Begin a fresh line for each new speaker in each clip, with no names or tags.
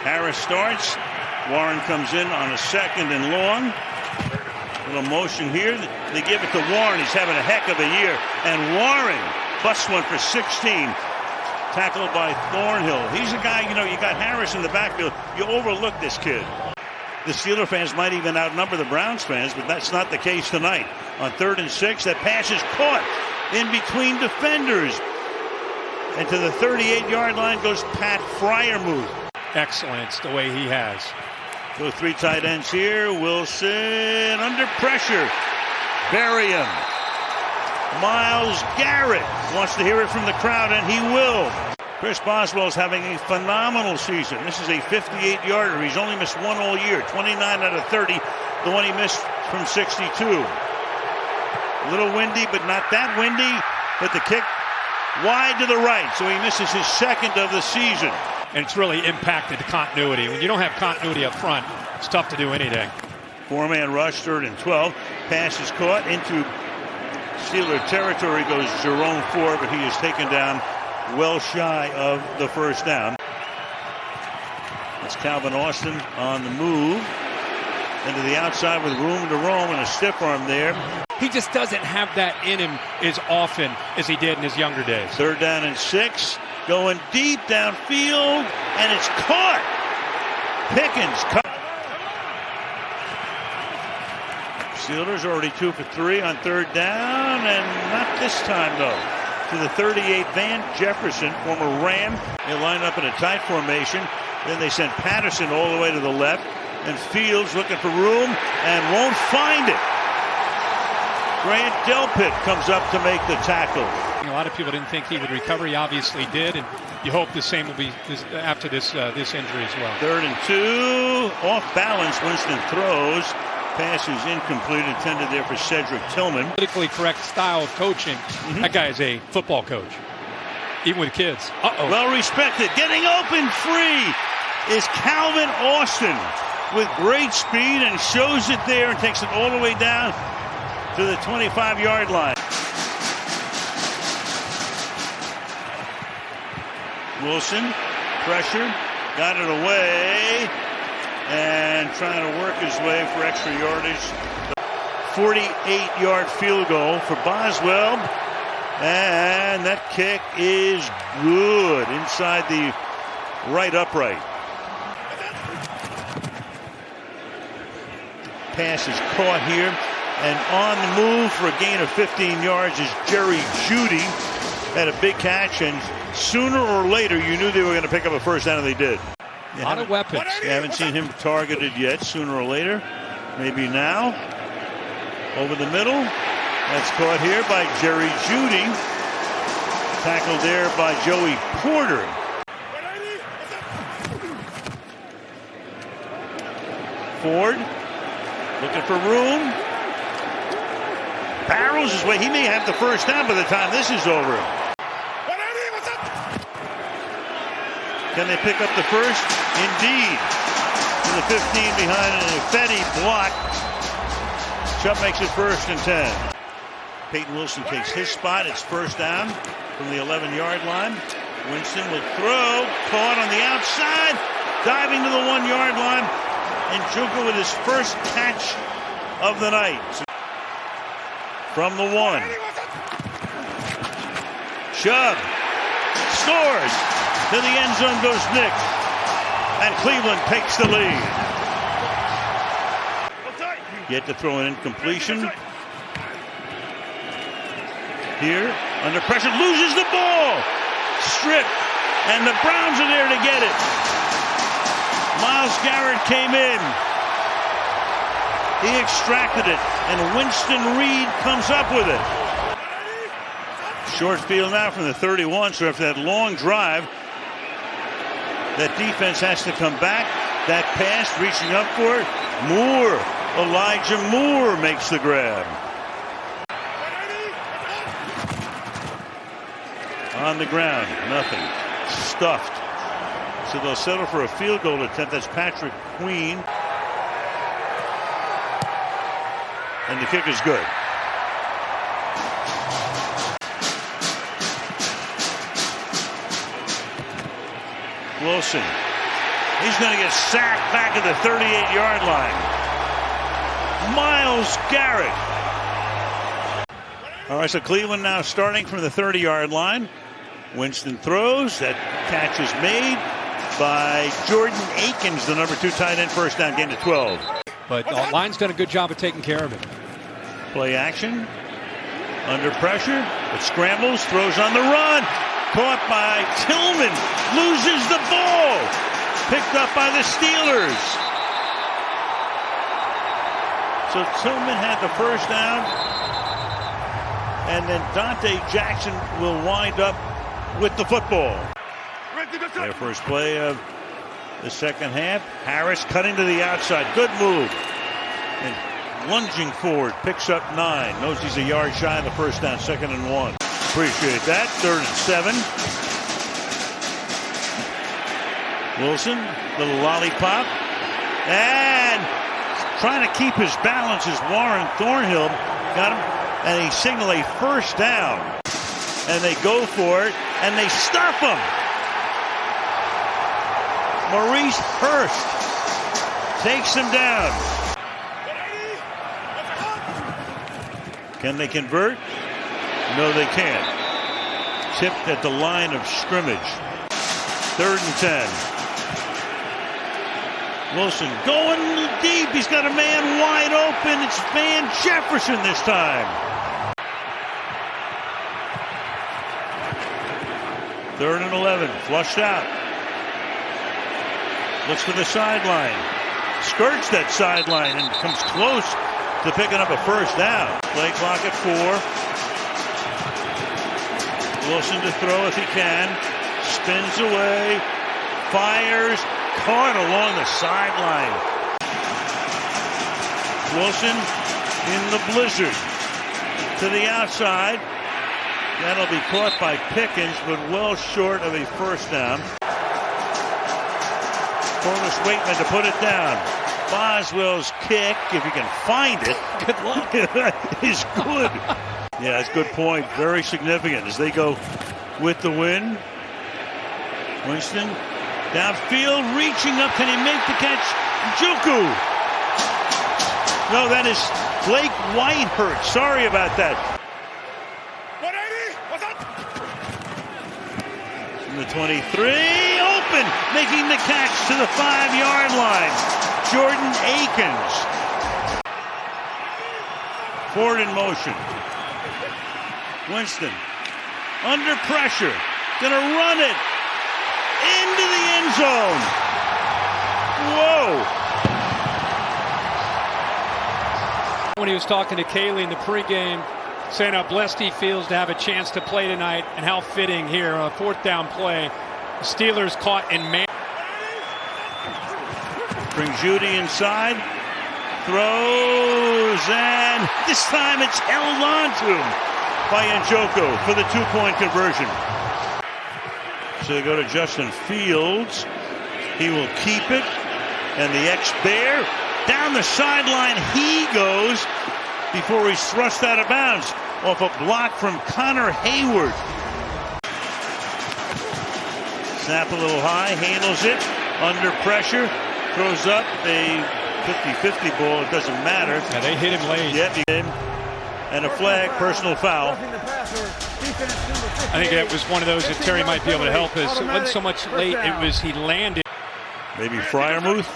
Harris starts. Warren comes in on a second and long. Little motion here. They give it to Warren. He's having a heck of a year. And Warren busts one for 16. Tackled by Thornhill. He's a guy, you got Harris in the backfield. You overlook this kid. The Steeler fans might even outnumber the Browns fans, but that's not the case tonight. On 3rd and 6, that pass is caught in between defenders. And to the 38-yard line goes Pat Fryermuth.
Excellence the way he has.
So 3 tight ends here. Wilson under pressure. Bury him. Miles Garrett wants to hear it from the crowd, and he will. Chris Boswell's having a phenomenal season. This is a 58-yarder. He's only missed one all year. 29 out of 30. The one he missed from 62. A little windy, but not that windy. But the kick wide to the right, so he misses his second of the season.
And it's really impacted the continuity. When you don't have continuity up front, it's tough to do anything.
4-man rush, 3rd and 12. Pass is caught into Steeler territory. Goes Jerome Ford, but he is taken down well shy of the first down. It's Calvin Austin on the move. Into the outside with room to roam and a stiff arm there.
He just doesn't have that in him as often as he did in his younger days.
3rd down and 6. Going deep downfield, and it's caught. Pickens cut. Steelers already 2 for 3 on 3rd down, and not this time though. To the 38, Van Jefferson, former Ram. They line up in a tight formation. Then they send Patterson all the way to the left, and Fields looking for room and won't find it. Grant Delpit comes up to make the tackle.
A lot of people didn't think he would recover. He obviously did, and you hope the same will be after this injury as well.
3rd and 2, off balance. Winston throws. Pass is incomplete, intended there for Cedric Tillman.
Politically correct style of coaching. That guy is a football coach, even with kids.
Well respected. Getting open free is Calvin Austin with great speed and shows it there and takes it all the way down to the 25-yard line. Wilson, pressure, got it away, and trying to work his way for extra yardage. 48-yard field goal for Boswell, and that kick is good inside the right upright. Pass is caught here, and on the move for a gain of 15 yards is Jerry Jeudy. Had a big catch, and sooner or later you knew they were going to pick up a first down, and they did.
A lot of weapons.
You haven't seen him targeted yet. Sooner or later, maybe now. Over the middle. That's caught here by Jerry Jeudy. Tackled there by Joey Porter. Ford looking for room. Barrels his way. He may have the first down by the time this is over. Can they pick up the first? Indeed. To the 15 behind an Ifedi block. Chubb makes it 1st and 10. Peyton Wilson takes his spot. It's first down from the 11-yard line. Winston will throw. Caught on the outside. Diving to the 1-yard line. And Njoku with his first catch of the night. From the 1. Chubb scores. To the end zone goes Nick. And Cleveland takes the lead. Yet to throw an incompletion. Here, under pressure, loses the ball. Stripped. And the Browns are there to get it. Miles Garrett came in. He extracted it. And Winston Reed comes up with it. Short field now from the 31. So after that long drive, that defense has to come back. That pass, reaching up for it. Moore, Elijah Moore makes the grab. On the ground, nothing. Stuffed. So they'll settle for a field goal attempt. That's Patrick Queen. And the kick is good. Wilson He's going to get sacked back at the 38-yard line. Myles Garrett. All right, so Cleveland now starting from the 30-yard line. Winston throws. That catch is made by Jordan Akins, the number 2 tight end. First down, gain to 12.
But the line's done a good job of taking care of it.
Play action. Under pressure. It scrambles. Throws on the run. Caught by Tillman. Loses the ball. Picked up by the Steelers. So Tillman had the first down. And then Dante Jackson will wind up with the football. Their first play of the second half. Harris cutting to the outside. Good move. And lunging forward. Picks up 9. Knows he's a yard shy of the first down. 2nd and 1. Appreciate that. 3rd and 7. Wilson. Little lollipop. And trying to keep his balance is Warren Thornhill. Got him. And he signaled a first down. And they go for it. And they stuff him. Maurice Hurst takes him down. Can they convert? No, they can't. Tipped at the line of scrimmage. 3rd and 10. Wilson going deep. He's got a man wide open. It's Van Jefferson this time. 3rd and 11. Flushed out. Looks to the sideline. Skirts that sideline and comes close to picking up a first down. Play clock at 4. Wilson to throw if he can. Spins away. Fires. Caught along the sideline. Wilson in the blizzard. To the outside. That'll be caught by Pickens, but well short of a first down. Corliss Waitman to put it down. Boswell's kick, if you can find it,
Good luck.
is good. Yeah, that's a good point. Very significant as they go with the win. Winston downfield, reaching up. Can he make the catch? Njoku. No, that is Blake Whitehurt. Sorry about that.
180. What's up?
From the 23, open, making the catch to the 5-yard line. Jordan Akins. Forward in motion. Winston under pressure. Gonna run it into the end zone. Whoa.
When he was talking to Kaylee in the pregame, saying how blessed he feels to have a chance to play tonight and how fitting here, a 4th down play. The Steelers caught in man.
Brings Judy inside. Throws, and this time it's held on to him by Njoku for the 2-point conversion. So they go to Justin Fields. He will keep it. And the ex-Bear down the sideline he goes before he's thrust out of bounds off a block from Connor Hayward. Snap a little high, handles it, under pressure, throws up a 50-50 ball. It doesn't matter.
Yeah, they hit him late.
Yep, and a flag, personal foul.
I think that was one of those that Terry might be able to help us. It wasn't so much late, it was he landed.
Maybe Freiermuth.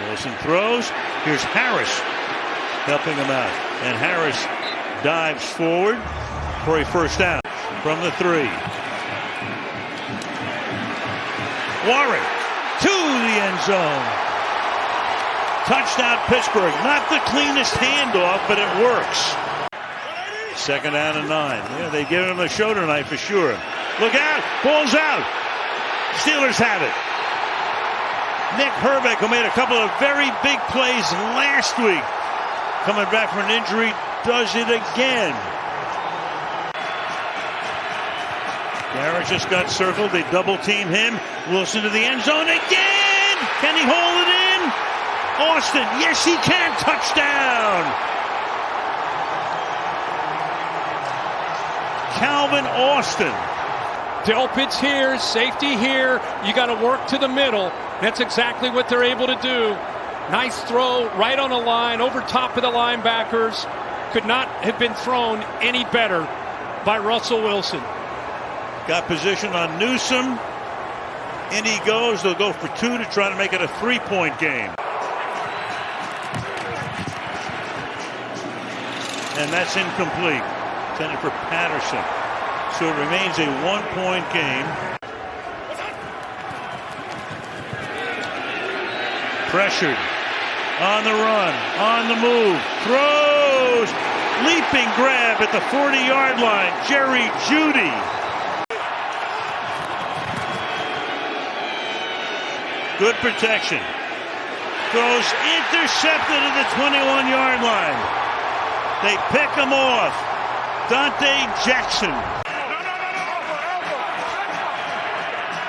Wilson throws. Here's Harris helping him out. And Harris dives forward for a first down from the 3. Warren to the end zone. Touchdown Pittsburgh. Not the cleanest handoff, but it works. 2nd down and 9. Yeah, they give him a show tonight for sure. Look out. Ball's out. Steelers have it. Nick Herbeck, who made a couple of very big plays last week, coming back from an injury, does it again. Garrett just got circled. They double team him. Wilson to the end zone again. Can he hold it in? Austin. Yes, he can. Touchdown. Calvin Austin.
Delpit's here, safety here. You got to work to the middle. That's exactly what they're able to do. Nice throw right on the line, over top of the linebackers. Could not have been thrown any better by Russell Wilson.
Got position on Newsome. In he goes. They'll go for 2 to try to make it a 3-point game. And that's incomplete. Intended for Patterson. So it remains a 1-point game. Pressured. On the run. On the move. Throws. Leaping grab at the 40-yard line. Jerry Jeudy. Good protection. Goes intercepted at the 21-yard line. They pick him off. Dante Jackson.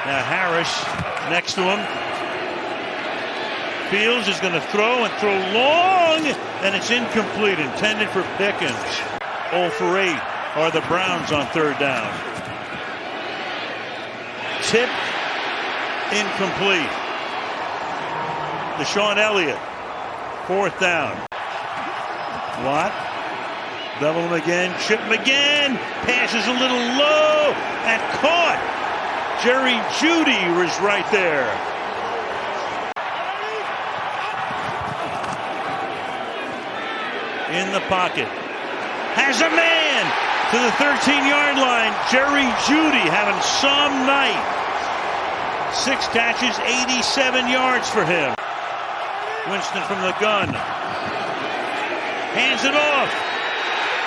Now Harris next to him. Fields is going to throw long, and it's incomplete. Intended for Pickens. 0 for 8 are the Browns on 3rd down. Tip incomplete. Deshaun Elliott, 4th down. Watt, double him again, chip him again, passes a little low, and caught. Jerry Jeudy was right there. In the pocket, has a man to the 13-yard line. Jerry Jeudy having some night. 6 catches, 87 yards for him. Winston from the gun. Hands it off.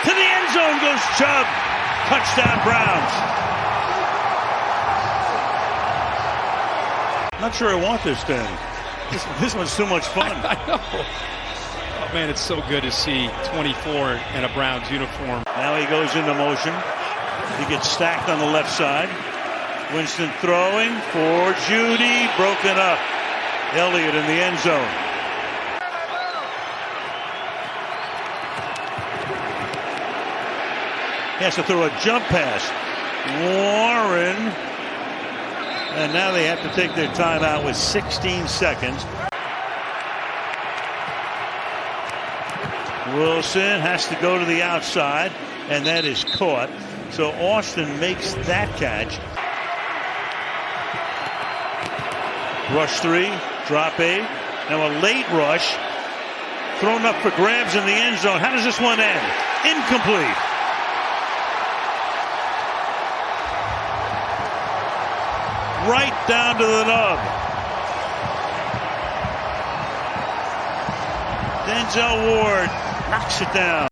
To the end zone goes Chubb. Touchdown Browns. Not sure I want this thing. This one's too much fun.
I know. Oh, man, it's so good to see 24 in a Browns uniform.
Now he goes into motion. He gets stacked on the left side. Winston throwing for Jeudy. Broken up. Elliott in the end zone. He has to throw a jump pass. Warren. And now they have to take their timeout with 16 seconds. Wilson has to go to the outside, and that is caught. So Austin makes that catch. Rush 3, drop 8. Now a late rush. Thrown up for grabs in the end zone. How does this one end? Incomplete. Right down to the nub. Denzel Ward knocks it down.